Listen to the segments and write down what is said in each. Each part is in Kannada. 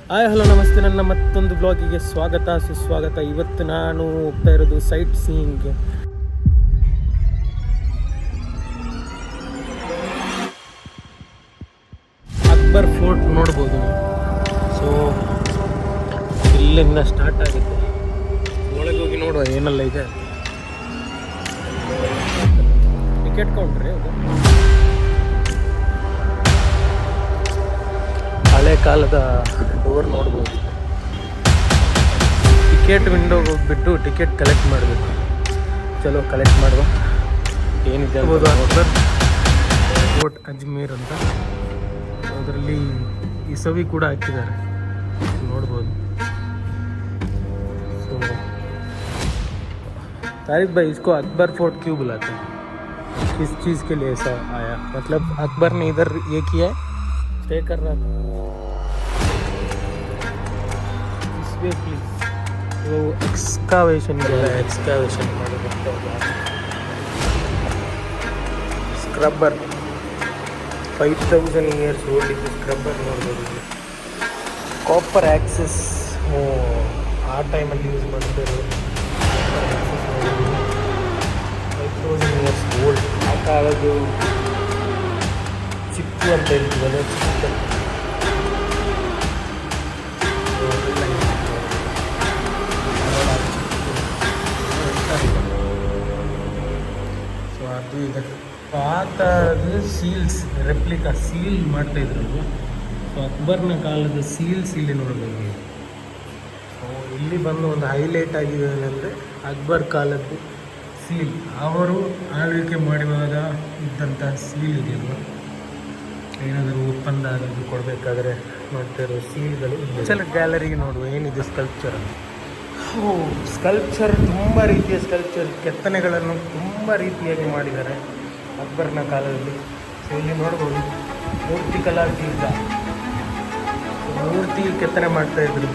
ಹಾಯ್ ಹಲೋ ನಮಸ್ತೆ, ನನ್ನ ಮತ್ತೊಂದು ಬ್ಲಾಗಿಗೆ ಸ್ವಾಗತ ಸುಸ್ವಾಗತ. ಇವತ್ತು ನಾನು ಹೋಗ್ತಾ ಇರೋದು ಸೈಟ್ ಸೀಯಿಂಗ್ಗೆ. ಅಕ್ಬರ್ ಫೋರ್ಟ್ ನೋಡ್ಬೋದು. ಸೊ ಇಲ್ಲಿಂದ ಸ್ಟಾರ್ಟ್ ಆಗುತ್ತೆ. ಒಳಗೆ ಹೋಗಿ ನೋಡುವ ಏನೆಲ್ಲ ಇದೆ. ಟಿಕೆಟ್ ಕೌಂಟ್ರಿ ಅದು. ಹಳೆ ಕಾಲದ ಡೋರ್ ನೋಡ್ಬೋದು. ಟಿಕೆಟ್ ವಿಂಡೋಗೆ ಹೋಗ್ಬಿಟ್ಟು ಟಿಕೆಟ್ ಕಲೆಕ್ಟ್ ಮಾಡಬೇಕು. ಚಲೋ ಕಲೆಕ್ಟ್ ಮಾಡುವ. ಏನಿದೆ ಆಗ್ಬೋದು ಅಕ್ಬರ್ ಫೋರ್ಟ್ ಅಜ್ಮೀರ್ ಅಂತ. ಅದರಲ್ಲಿ ಈ ಸವಿ ಕೂಡ ಹಾಕಿದ್ದಾರೆ, ನೋಡ್ಬೋದು. ಸೊ तारिक भाई, इसको अकबर फोर्ट क्यों बुलाते हैं? किस चीज़ के लिए ऐसा आया? मतलब अकबर ने इधर ये किया है, स्टे कर रहा था इसलिए. प्लीज वो एक्सकावेशन किया, एक्सकावेशन स्क्रबर 5000 ಇಯರ್ಸ್ ಓಲ್ಡ್ ಇದು ಸ್ಕ್ರಬ್ಬರ್ ನೋಡ್ಬೋದು. ಕಾಪರ್ ಆಕ್ಸೆಸ್ ಆ ಟೈಮಲ್ಲಿ ಯೂಸ್ ಮಾಡ್ತಾರೆ. 5000 ಇಯರ್ಸ್ ಓಲ್ಡ್. ಆ ಕಾಲದ್ದು ಚಿಕ್ಕು ಅಂತ ಹೇಳ್ತೀವಲ್ಲ, ಚಿಕ್ಕ. ಸೊ ಅದು ಇದೆ. ಆ ಥರದ್ದು ಸೀಲ್ಸ್, ರೆಪ್ಲಿಕಾ ಸೀಲ್ ಮಾಡ್ತಾಯಿದ್ರು. ಸೊ ಅಕ್ಬರ್ನ ಕಾಲದ ಸೀಲ್ಸ್ ಇಲ್ಲಿ ನೋಡಬೇಕು. ಸೊ ಇಲ್ಲಿ ಬಂದು ಒಂದು ಹೈಲೈಟ್ ಆಗಿದೆ ಏನಂದರೆ ಅಕ್ಬರ್ ಕಾಲದ್ದು ಸೀಲ್. ಅವರು ಆಳ್ವಿಕೆ ಮಾಡುವಾಗ ಇದ್ದಂಥ ಸೀಲ್ ಇದೆಯಲ್ವ, ಏನಾದರೂ ಒಪ್ಪಂದ ಆಗೋದು ಕೊಡಬೇಕಾದ್ರೆ ಮಾಡ್ತಿರೋ ಸೀಲ್ಗಳು. ಚಲ ಗ್ಯಾಲರಿಗೆ ನೋಡುವ ಏನಿದೆ ಸ್ಕಲ್ಪ್ಚರ್. ಸ್ಕಲ್ಪ್ಚರ್ ತುಂಬ ರೀತಿಯ ಸ್ಕಲ್ಪ್ಚರ್, ಕೆತ್ತನೆಗಳನ್ನು ತುಂಬ ರೀತಿಯಾಗಿ ಮಾಡಿದ್ದಾರೆ ಅಕ್ಬರ್ನ ಕಾಲದಲ್ಲಿ. ಸೊ ಇಲ್ಲಿ ನೋಡ್ಬೋದು ಮೂರ್ತಿ ಕಲಾವಿದ ಮೂರ್ತಿ ಕೆತ್ತನೆ ಮಾಡ್ತಾಯಿದ್ರು.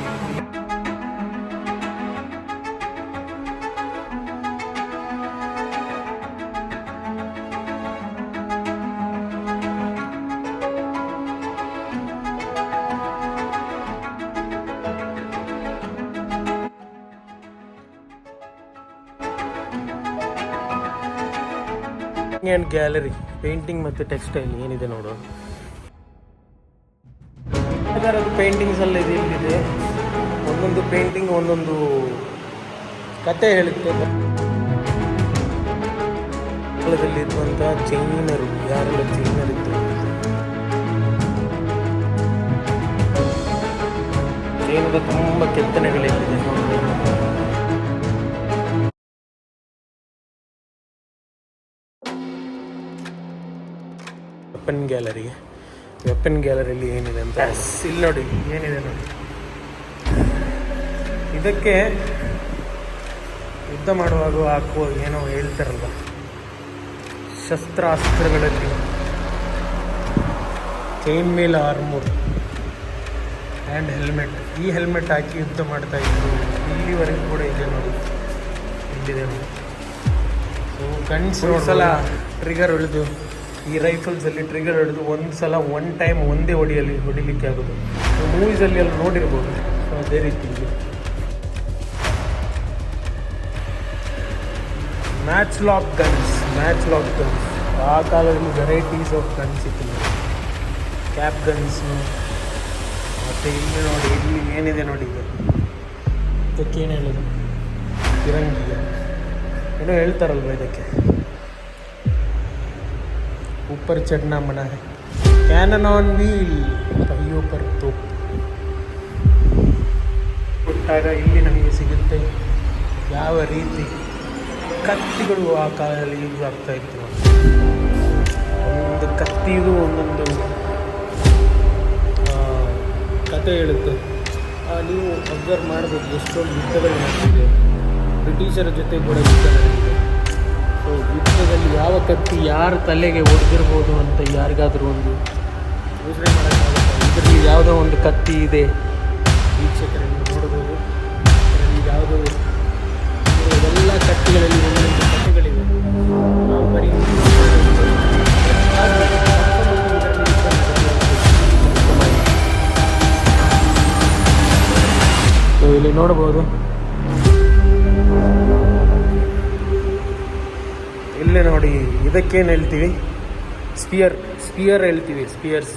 ಆ್ಯಂಡ್ ಗ್ಯಾಲರಿ, ಪೇಂಟಿಂಗ್ ಮತ್ತು ಟೆಕ್ಸ್ಟೈಲ್ ಏನಿದೆ ನೋಡು. ಅದರದ್ದು ಪೇಂಟಿಂಗ್ಸ್ ಎಲ್ಲ ಇದೆ. ಇಲ್ಲಿದೆ ಒಂದೊಂದು ಪೇಂಟಿಂಗ್ ಒಂದೊಂದು ಕತೆ ಹೇಳುತ್ತೆ. ಕಾಲದಲ್ಲಿ ಇರುವಂಥ ಚೈನರು, ಯಾರೆಲ್ಲ ಚೈನರಿದ್ದರು, ಚೈನದ ತುಂಬ ಕೆತ್ತನೆಗಳಿದೆ. ವೆಪನ್ ಗ್ಯಾಲರಿಲಿ ಏನಿದೆ ಅಂತ ಇಲ್ಲಿ ನೋಡಿ, ಏನಿದೆ ನೋಡಿ. ಇದಕ್ಕೆ ಯುದ್ಧ ಮಾಡುವಾಗ ಹಾಕುವ ಏನೋ ಹೇಳ್ತಾರಲ್ವ, ಶಸ್ತ್ರಾಸ್ತ್ರಗಳಲ್ಲಿ ಚೈನ್ ಮೇಲ್ ಆರ್ಮೂರ್ ಆ್ಯಂಡ್ ಹೆಲ್ಮೆಟ್. ಈ ಹೆಲ್ಮೆಟ್ ಹಾಕಿ ಯುದ್ಧ ಮಾಡ್ತಾ ಇದ್ರು. ಇಲ್ಲಿವರೆಗೂ ಕೂಡ ಇದೆ ನೋಡಿ, ಇಲ್ಲಿದೆ ನೋಡಿ. ಸೊ ಗನ್ಸ್ ಸಲ ಟ್ರಿಗರ್ ಹೊಡೆದು, ಈ ರೈಫಲ್ಸಲ್ಲಿ ಟ್ರಿಗರ್ ಹೊಡೆದು ಒಂದು ಸಲ ಒನ್ ಟೈಮ್ ಒಂದೇ ಹೊಡಿಲಿಕ್ಕೆ ಆಗೋದು. ಮೂವೀಸಲ್ಲಿ ಎಲ್ಲ ನೋಡಿರ್ಬೋದು. ಸೊ ಅದೇ ರೀತಿ ಮ್ಯಾಚ್ ಲಾಕ್ ಗನ್ಸ್. ಆ ಕಾಲದಲ್ಲಿ ವೆರೈಟೀಸ್ ಆಫ್ ಗನ್ಸ್ ಇತ್ತು. Cap guns. ಮತ್ತು ಇಲ್ಲಿ ನೋಡಿ, ಇಲ್ಲಿ ಏನಿದೆ ನೋಡಿ. ಇದಕ್ಕೇನು ಹೇಳೋದು, ಫಿರಂಗಿ ಏನೋ ಹೇಳ್ತಾರಲ್ವ ಇದಕ್ಕೆ. ऊपर चढ़ना मना है. कैनन ऑन व्हील, पहियों पर तोप. ಕೊಟ್ಟಾಗ ಇಲ್ಲಿ ನಮಗೆ ಸಿಗುತ್ತೆ ಯಾವ ರೀತಿ ಕತ್ತಿಗಳು ಆ ಕಾಲದಲ್ಲಿ ಯೂಸ್ ಆಗ್ತಾ ಇತ್ತು. ಒಂದು ಕತ್ತಿದು ಒಂದೊಂದು ಕತೆ ಹೇಳುತ್ತೆ. ನೀವು ಅಬ್ಸರ್ವ್ ಮಾಡಬೇಕು, ಎಷ್ಟೊಂದು ಯುದ್ಧಗಳು ನಡೆದಿದೆ. ಬ್ರಿಟಿಷರ ಜೊತೆ ಕೂಡ ಯುದ್ಧ ನಡೆದಿದೆ. ಸೊ ಯುದ್ಧದಲ್ಲಿ ಯಾವ ಕತ್ತಿ ಯಾರ ತಲೆಗೆ ಹೊಡೆದಿರ್ಬೋದು ಅಂತ ಯಾರಿಗಾದರೂ ಒಂದು ಯೋಚನೆ ಮಾಡೋಕ್ಕಾಗುತ್ತೆ. ಇದರಲ್ಲಿ ಯಾವುದೋ ಒಂದು ಕತ್ತಿ ಇದೆ, ವೀಕ್ಷಕರಲ್ಲಿ ನೋಡ್ಬೋದು. ಇದರಲ್ಲಿ ಯಾವುದೋ ಎಲ್ಲ ಕತ್ತಿಗಳಲ್ಲಿ ಒಂದೊಂದು ಕಥೆಗಳಿವೆ. ನಾವು ಬರೀ ಇಲ್ಲಿ ನೋಡ್ಬೋದು, ಇಲ್ಲೇ ನೋಡಿ, ಇದಕ್ಕೇನು ಹೇಳ್ತೀವಿ, ಸ್ಪಿಯರ್ ಹೇಳ್ತೀವಿ, ಸ್ಪಿಯರ್ಸ್,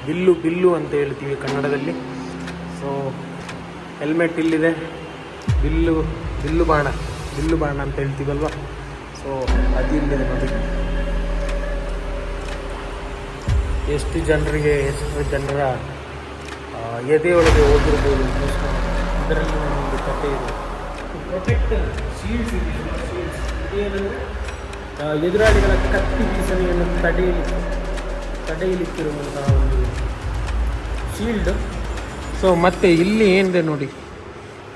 ಬಿಲ್ಲು ಅಂತ ಹೇಳ್ತೀವಿ ಕನ್ನಡದಲ್ಲಿ. ಸೊ ಹೆಲ್ಮೆಟ್ ಇಲ್ಲಿದೆ, ಬಿಲ್ಲು ಬಾಣ ಅಂತ ಹೇಳ್ತೀವಲ್ವ. ಸೊ ಅದು ಇಲ್ಲಿದೆ ನೋಡಿ. ಎಷ್ಟು ಜನರ ಎದೆಯೊಳಗೆ ಹೋಗಿರ್ಬೋದು. ಇದರಲ್ಲಿ ಒಂದು ಕಥೆ ಇದೆ. ಪ್ರೊಟೆಕ್ಟರ್ ಶೀಲ್ಡ್ಸ್ ಇದೆಯಲ್ಲ, ಶೀಲ್ಡ್ಸ್ ಇದೇನೆಂದರೆ ಎದುರಾಳಿಗಳ ಕತ್ತಿ ಬೀಸಣೆಯನ್ನು ತಡೆಯಲಿಕ್ಕಿರುವಂತಹ ಒಂದು ಶೀಲ್ಡ್. ಸೊ ಮತ್ತೆ ಇಲ್ಲಿ ಏನಿದೆ ನೋಡಿ,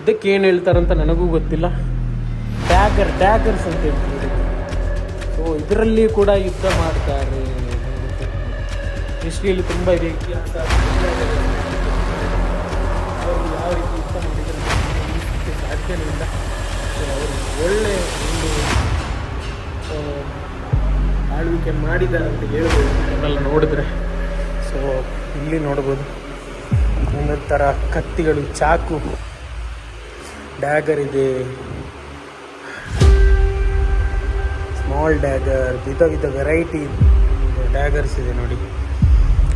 ಇದಕ್ಕೆ ಏನು ಹೇಳ್ತಾರಂತ ನನಗೂ ಗೊತ್ತಿಲ್ಲ. ಡ್ಯಾಗರ್ಸ್ ಅಂತ ಹೇಳ್ತೀವಿ. ಸೊ ಇದರಲ್ಲಿ ಕೂಡ ಯುದ್ಧ ಮಾಡ್ತಾರೆ. ಹಿಸ್ಟ್ರಿಯಲ್ಲಿ ತುಂಬ ಇದೆ, ಇತಿಹಾಸ ಅವರು ಯಾವ ರೀತಿ ಯುದ್ಧ ಮಾಡಿದರೆ ಸಾಧ್ಯನೇ ಇಲ್ಲ. ಸೊ ಅವರು ಒಳ್ಳೆ ಒಂದು ಆಳ್ವಿಕೆ ಮಾಡಿದ್ದಾರೆ ಅಂತ ಹೇಳ್ಬೋದು ಅದನ್ನೆಲ್ಲ ನೋಡಿದ್ರೆ. ಸೊ ಇಲ್ಲಿ ನೋಡ್ಬೋದು ಒಂದು ಥರ ಕತ್ತಿಗಳು, ಚಾಕು, ಡ್ಯಾಗರ್ ಇದೆ, ಸ್ಮಾಲ್ ಡ್ಯಾಗರ್, ವಿಧ ವೆರೈಟಿ ಡ್ಯಾಗರ್ಸ್ ಇದೆ ನೋಡಿ.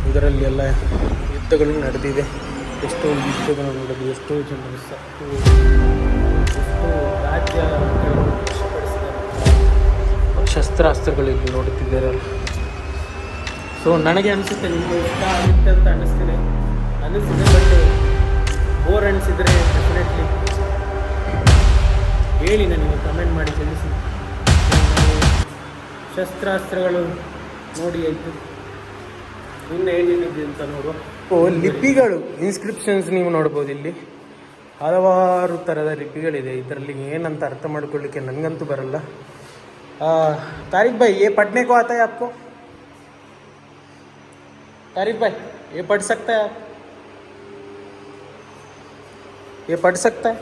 ಇದರಲ್ಲಿ ಎಲ್ಲ ಯುದ್ಧಗಳು ನಡೆದಿದೆ. ಎಷ್ಟೋ ಯುದ್ಧಗಳು ನಡೆದು ಎಷ್ಟೋ ಜನರು ಸತ್ತು, ಎಷ್ಟೋ ರಾಜ್ಯಗಳನ್ನು ಶಸ್ತ್ರಾಸ್ತ್ರಗಳು ಇಲ್ಲಿ ನೋಡುತ್ತಿದ್ದಾರೆ. ಸೊ ನನಗೆ ಅನಿಸುತ್ತೆ ನಿಮಗೆ ಇಷ್ಟ ಆಗುತ್ತೆ ಅಂತ ಅನಿಸ್ತಿದೆ. ಬಟ್ ಬೋರ್ ಅನಿಸಿದರೆ ಡೆಫಿನೆಟ್ಲಿ ಹೇಳಿ, ನನಗೆ ಕಮೆಂಟ್ ಮಾಡಿ ತಿಳಿಸಿ. ಶಸ್ತ್ರಾಸ್ತ್ರಗಳು ನೋಡಿ ಆಯಿತು, ಇನ್ನು ಏನೇನಿದೆ ಅಂತ ನೋಡುವ. ಲಿಪಿಗಳು, ಇನ್ಸ್ಕ್ರಿಪ್ಷನ್ಸ್ ನೀವು ನೋಡ್ಬೋದು. ಇಲ್ಲಿ ಹಲವಾರು ಥರದ ಲಿಪಿಗಳಿದೆ. ಇದರಲ್ಲಿ ಏನಂತ ಅರ್ಥ ಮಾಡ್ಕೊಳ್ಳಿಕ್ಕೆ ನನಗಂತೂ ಬರಲ್ಲ. तारिक भाई, ये पढ़ने को आता है आपको? तारिक भाई, ये पढ़ सकता है आप? ये पढ़ सकता है?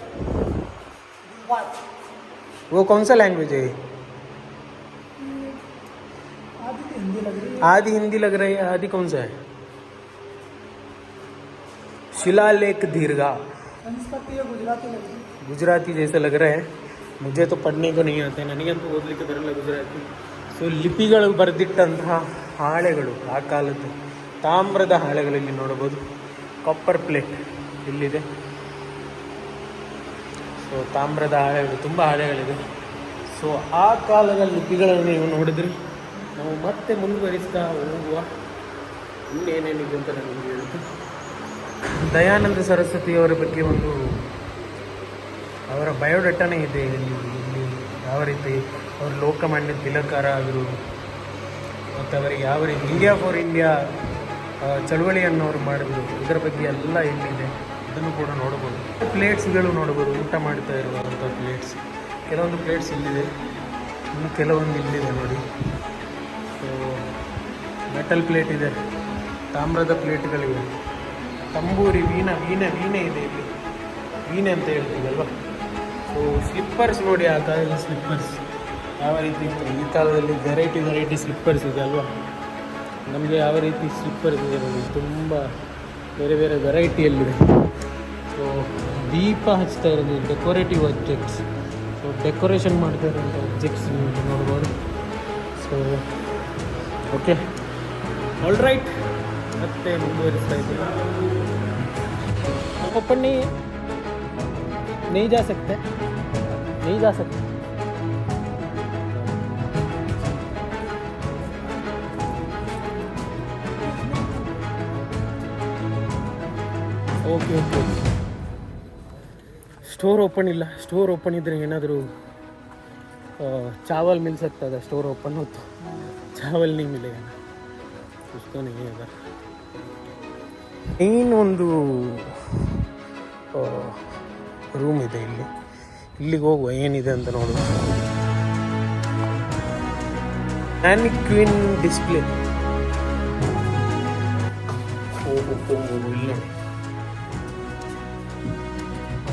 वो कौन सा लैंग्वेज है? आधी हिंदी लग रही है. आधी कौन सा है? शिलालेख दीर्घा, गुजराती जैसे लग रहा है. मुझे तो पढ़ने को नहीं आता है, ನನಗಂತೂ ಓದಲಿಕ್ಕೆ ಬರಲ್ಲ ಗುಜರಾತಿ. ಸೊ ಲಿಪಿಗಳು ಬರೆದಿಟ್ಟಂತಹ ಹಾಳೆಗಳು, ಆ ಕಾಲದ್ದು ತಾಮ್ರದ ಹಾಳೆಗಳಲ್ಲಿ ನೋಡಬಹುದು. ಕಾಪರ್ ಪ್ಲೇಟ್ ಇಲ್ಲಿದೆ. ಸೊ ತಾಮ್ರದ ಹಾಳೆಗಳು, ತುಂಬ ಹಾಳೆಗಳಿದೆ. ಸೊ ಆ ಕಾಲದ ಲಿಪಿಗಳನ್ನು ನೀವು ನೋಡಿದ್ರೆ ನಾವು ಮತ್ತೆ ಮುಂದುವರಿಸ್ತಾ ಹೋಗುವ. ಇನ್ನೇನೇನಿದೆ ಅಂತ ನನಗೆ ಹೇಳ್ತು. ದಯಾನಂದ ಸರಸ್ವತಿಯವರ ಬಗ್ಗೆ ಒಂದು ಅವರ ಬಯೋಡಾಟಾನೇ ಇದೆ ಇಲ್ಲಿ. ಯಾವ ರೀತಿ ಅವರು ಲೋಕಮಾನ್ಯ ತಿಲಕರಾದರು ಮತ್ತು ಅವರಿಗೆ ಯಾವ ರೀತಿ ಇಂಡಿಯಾ ಫಾರ್ ಇಂಡಿಯಾ ಚಳುವಳಿಯನ್ನು ಅವರು ಮಾಡಿದ್ರು, ಇದರ ಬಗ್ಗೆ ಎಲ್ಲ ಇಲ್ಲಿದೆ. ಇದನ್ನು ಕೂಡ ನೋಡ್ಬೋದು. ಪ್ಲೇಟ್ಸ್ಗಳು ನೋಡ್ಬೋದು, ಊಟ ಮಾಡ್ತಾ ಇರುವಂಥ ಪ್ಲೇಟ್ಸ್. ಕೆಲವೊಂದು ಪ್ಲೇಟ್ಸ್ ಇಲ್ಲಿದೆ, ಇನ್ನು ಕೆಲವೊಂದು ಇಲ್ಲಿದೆ ನೋಡಿ. ಸೊ ಮೆಟಲ್ ಪ್ಲೇಟ್ ಇದೆ, ತಾಮ್ರದ ಪ್ಲೇಟ್ಗಳಿವೆ, ತಂಬೂರಿ, ವೀಣೆ ಇದೆ ಇಲ್ಲಿ, ವೀಣೆ ಅಂತ ಹೇಳ್ತೀವಲ್ವ. ಸೊ ಸ್ಲಿಪ್ಪರ್ಸ್ ನೋಡಿ, ಆ ಕಾಲದ ಸ್ಲಿಪ್ಪರ್ಸ್ ಯಾವ ರೀತಿ ಇತ್ತು. ಈ ಕಾಲದಲ್ಲಿ ವೆರೈಟಿ ಸ್ಲಿಪ್ಪರ್ಸ್ ಇದೆ ಅಲ್ವಾ. ನಮಗೆ ಯಾವ ರೀತಿ ಸ್ಲಿಪ್ಪರ್ಸ್ ಇದೆ ನೋಡಿ, ತುಂಬ ಬೇರೆ ವೆರೈಟಿಯಲ್ಲಿದೆ. ಸೊ ದೀಪ ಹಚ್ತಾ ಇರೋದು, ಡೆಕೋರೇಟಿವ್ ಆಬ್ಜೆಕ್ಟ್ಸ್. ಸೊ ಡೆಕೋರೇಷನ್ ಮಾಡ್ತಾ ಇರೋಂಥ ಆಬ್ಜೆಕ್ಟ್ಸ್ ನೀವು ನೋಡ್ಬೋದು. ಸೊ ಓಕೆ, ಆಲ್ ರೈಟ್, ಮತ್ತೆ ಮುಂದುವರಿಸ್ತಾ ಇದ್ದೀವಿ. ओपन नहीं जा सकते. ಓಕೆ, ಸ್ಟೋರ್ ಓಪನ್ ಇಲ್ಲ. ಸ್ಟೋರ್ ಓಪನ್ ಇದ್ದರೆ ಏನಾದರೂ चावल मिल सकता था. स्टोर ओपन हो तो चावल नहीं मिलेगा, उसको नहीं है. ಇನ್ನೊಂದು ರೂಮ್ ಇದೆ ಇಲ್ಲಿಗೆ ಹೋಗುವ, ಏನಿದೆ ಅಂತ ನೋಡುವ. Mannequin display.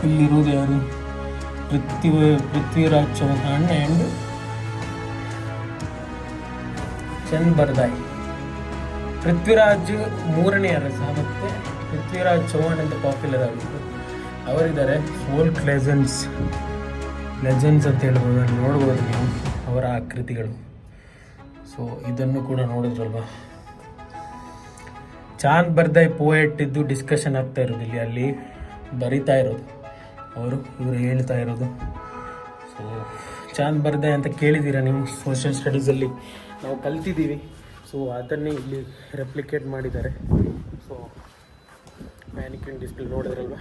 ಇಲ್ಲಿರೋದು ಯಾರು? ಪೃಥ್ವಿರಾಜ್ ಚೌಹಾಣ್ ಆ್ಯಂಡ್ ಚಂದ್ ಬರ್ದಾಯ್. ಪೃಥ್ವಿರಾಜ್ 3ನೇ ಅರಸ ಮತ್ತು ಪೃಥ್ವಿರಾಜ್ ಚೌಹಾಣ್ ಅಂತ ಪಾಪ್ಯುಲರ್ ಆಗಿತ್ತು ಅವರಿದ್ದಾರೆ. ಫೋಲ್ಕ್ ಲೆಜೆಂಡ್ಸ್ ಅಂತ ಹೇಳ್ಬೋದು, ಅಲ್ಲಿ ನೋಡ್ಬೋದು ನೀವು ಅವರ ಆಕೃತಿಗಳು. ಸೊ ಇದನ್ನು ಕೂಡ ನೋಡಿದ್ರಲ್ವ. ಚಾಂದ್ ಬರ್ದೈ ಪೋಯೆಟ್ ಇದ್ದು ಡಿಸ್ಕಷನ್ ಆಗ್ತಾ ಇರೋದು ಇಲ್ಲಿ, ಅಲ್ಲಿ ಬರಿತಾ ಇರೋದು ಇವರು ಹೇಳ್ತಾ ಇರೋದು. ಸೊ ಚಾಂದ್ ಬರ್ದೈ ಅಂತ ಕೇಳಿದ್ದೀರಾ ನೀವು, ಸೋಷಿಯಲ್ ಸ್ಟಡೀಸಲ್ಲಿ ನಾವು ಕಲ್ತಿದ್ದೀವಿ. ಸೊ ಅದನ್ನೇ ಇಲ್ಲಿ ರೆಪ್ಲಿಕೇಟ್ ಮಾಡಿದ್ದಾರೆ. ಸೊ ಮ್ಯಾನಿಕ್ಯೂನ್ ಡಿಸ್ಪ್ಲೇ ನೋಡಿದ್ರಲ್ವ.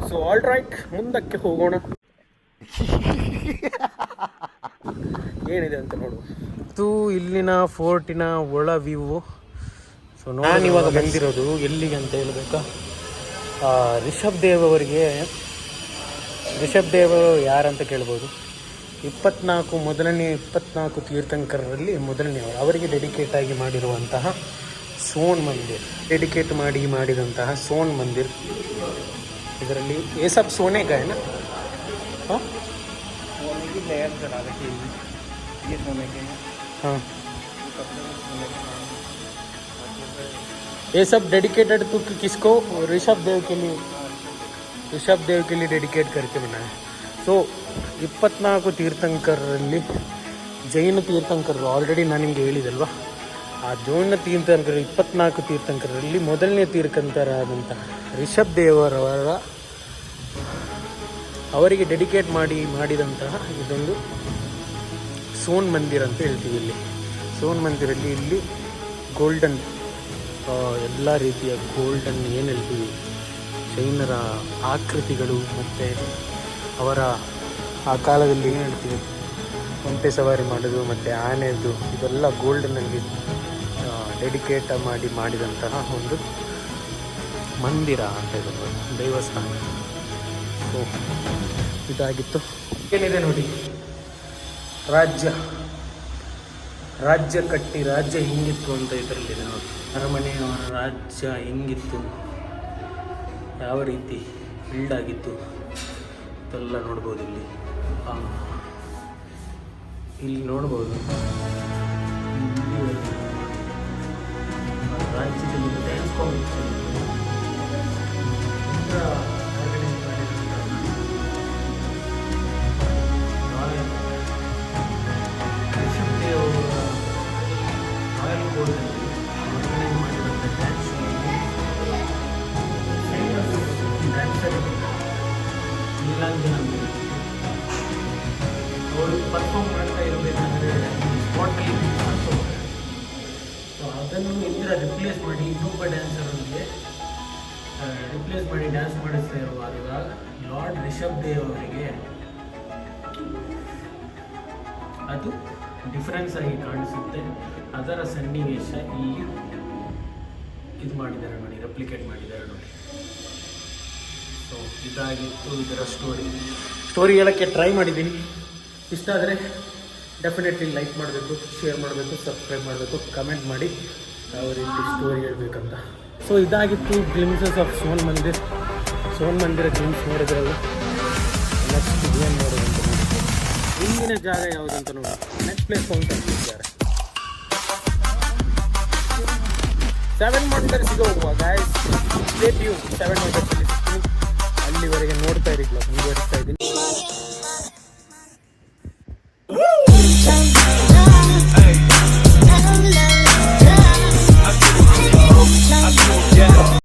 ಸೊ ಆಲ್ ರೈಟ್, ಮುಂದಕ್ಕೆ ಹೋಗೋಣ. ಏನಿದೆ ಅಂತ ನೋಡುವ. ಇದು ಇಲ್ಲಿನ ಫೋರ್ಟಿನ ಒಳ ವ್ಯೂ. ಸೊ ನಾನು ಇವಾಗ ಬಂದಿರೋದು ಎಲ್ಲಿಗೆ ಅಂತ ಹೇಳಬೇಕಾ, ರಿಷಬ್ ದೇವ್ ಅವರಿಗೆ. ರಿಷಬ್ ದೇವ್ ಯಾರಂತ ಕೇಳ್ಬೋದು. 24 ತೀರ್ಥಂಕರರಲ್ಲಿ ಮೊದಲನೆಯವರು. ಅವರಿಗೆ ಡೆಡಿಕೇಟ್ ಆಗಿ ಮಾಡಿರುವಂತಹ ಸೋನ್ ಮಂದಿರ್, ಮಾಡಿದಂತಹ ಸೋನ್ ಮಂದಿರ್. ಇದರಲ್ಲಿ ये सब सोने का है ना? हाँ सोने की लेयर चढ़ा रखी है, ये सोने के हैं. हाँ ये सब डेडिकेटेड तो किसको? ऋषभ देव के लिए डेडिकेट करके बनाया. ಸೊ 24 ತೀರ್ಥಂಕರರಲ್ಲಿ ಜೈನ ತೀರ್ಥಂಕರರು, ಆಲ್ರೆಡಿ ನಾನು ನಿಮಗೆ ಹೇಳಿದಲ್ವ. ಆ ಜೈನ ತೀರ್ಥಂಕರ 24 ತೀರ್ಥಂಕರರಲ್ಲಿ ಮೊದಲನೇ ತೀರ್ಥಂಕರಾದಂತಹ ರಿಷಬ್ ದೇವರವರ ಅವರಿಗೆ ಡೆಡಿಕೇಟ್ ಮಾಡಿದಂತಹ ಇದೊಂದು ಸೋನ್ ಮಂದಿರ್ ಅಂತ ಹೇಳ್ತೀವಿ. ಇಲ್ಲಿ ಸೋನ್ ಮಂದಿರಲ್ಲಿ ಇಲ್ಲಿ ಗೋಲ್ಡನ್, ಎಲ್ಲ ರೀತಿಯ ಗೋಲ್ಡನ್ ಏನು ಹೇಳ್ತೀವಿ, ಜೈನರ ಆಕೃತಿಗಳು ಮತ್ತು ಅವರ ಆ ಕಾಲದಲ್ಲಿ ಏನು ಹೇಳ್ತೀವಿ ಒಂಟೆ ಸವಾರಿ ಮಾಡೋದು ಮತ್ತು ಆನೆದು, ಇದೆಲ್ಲ ಗೋಲ್ಡನಲ್ಲಿ ಡೆಡಿಕೇಟ್ ಮಾಡಿದಂತಹ ಒಂದು ಮಂದಿರ ಅಂತ ಹೇಳ್ಬೋದು, ದೇವಸ್ಥಾನ. ಸೊ ಇದಾಗಿತ್ತು. ಏನಿದೆ ನೋಡಿ, ರಾಜ್ಯ ಕಟ್ಟಿ ರಾಜ್ಯ ಹಿಂಗಿತ್ತು ಅಂತ ಇದರಲ್ಲಿದೆ ನೋಡಿ. ಅರಮನೆಯವರ ರಾಜ್ಯ ಹೆಂಗಿತ್ತು, ಯಾವ ರೀತಿ ಬಿಲ್ಡ್ ಆಗಿತ್ತು ಎಲ್ಲ ನೋಡ್ಬೋದು. ಇಲ್ಲಿ ನೋಡ್ಬೋದು ರಾಜ್ಯದಲ್ಲಿ ಡ್ಯಾನ್ಸ್ ಕಾಂಪಿಟೇಷನ್ ರಾಯಲ್ ಬೋರ್ಡ್ನಲ್ಲಿ ಆರ್ಗನೈಸ್ ಮಾಡಿದಂಥ ಡ್ಯಾನ್ಸ್ ಡ್ಯಾನ್ಸರ್ ನೀಲಾಂಜನ ಅವರು ಪರ್ಫಾರ್ಮ್ ಮಾಡ್ತಾ ಇರಬೇಕಂದ್ರೆ ಸ್ಪಾಟಲ್ಲಿ ಮಾಡ್ಕೋತಾರೆ. ಸೊ ಅದನ್ನು ಇಂದಿರ ರಿಪ್ಲೇಸ್ ಮಾಡಿ ಇನ್ನೊಬ್ಬ ಡ್ಯಾನ್ಸರೊಂದಿಗೆ ರಿಪ್ಲೇಸ್ ಮಾಡಿ ಡ್ಯಾನ್ಸ್ ಮಾಡಿಸ್ತಾ ಇರುವಾಗ ಲಾರ್ಡ್ ರಿಷಬ್ ದೇವ್ ಅವರಿಗೆ ಅದು ಡಿಫರೆನ್ಸ್ ಆಗಿ ಕಾಣಿಸುತ್ತೆ. ಅದರ ಸನ್ನಿವೇಶ ಇಲ್ಲಿ ಇದು ಮಾಡಿದ್ದಾರೆ ನೋಡಿ, ರೆಪ್ಲಿಕೇಟ್ ಮಾಡಿದ್ದಾರೆ ನೋಡಿ. ಸೊ ಇದಾಗಿತ್ತು ಇದರ ಸ್ಟೋರಿ ಹೇಳೋಕ್ಕೆ ಟ್ರೈ ಮಾಡಿದ್ದೀನಿ. ಇಷ್ಟ ಆದರೆ ಡೆಫಿನೆಟ್ಲಿ ಲೈಕ್ ಮಾಡಬೇಕು, ಶೇರ್ ಮಾಡಬೇಕು, ಸಬ್ಸ್ಕ್ರೈಬ್ ಮಾಡಬೇಕು, ಕಮೆಂಟ್ ಮಾಡಿ ಯಾವ ರೀತಿ ಸ್ಟೋರಿ ಹೇಳಬೇಕಂತ. ಸೊ ಇದಾಗಿತ್ತು ಗ್ಲಿಮ್ಸಸ್ ಆಫ್ ಸೋನ್ ಮಂದಿರ ಗ್ಲಿಮ್ಸ್ ನೋಡಿದ್ರಲ್ಲ. ನೆಕ್ಸ್ಟ್ ಏನು ನೋಡೋದಂತ ನೋಡಿ, ಹಿಂದಿನ ಜಾಗ ಯಾವುದಂತ ನೋಡಿ. ನೆಕ್ಸ್ಟ್ ಪ್ಲೇಸ್ ಹೋಗ್ತಾರೆ 7 ವಂಡರ್ಸ್ ಹೋಗುವ ಗಾಯ್ಸ್. Stay tune. 7 ವಂಡರ್ಸಲ್ಲಿ ಸಿಗ್ತೀನಿ. ಅಲ್ಲಿವರೆಗೆ ನೋಡ್ತಾ ಇರಲಿಲ್ಲ, ಮುಂದುವರಿಸ್ತಾ ಇದ್ದೀನಿ.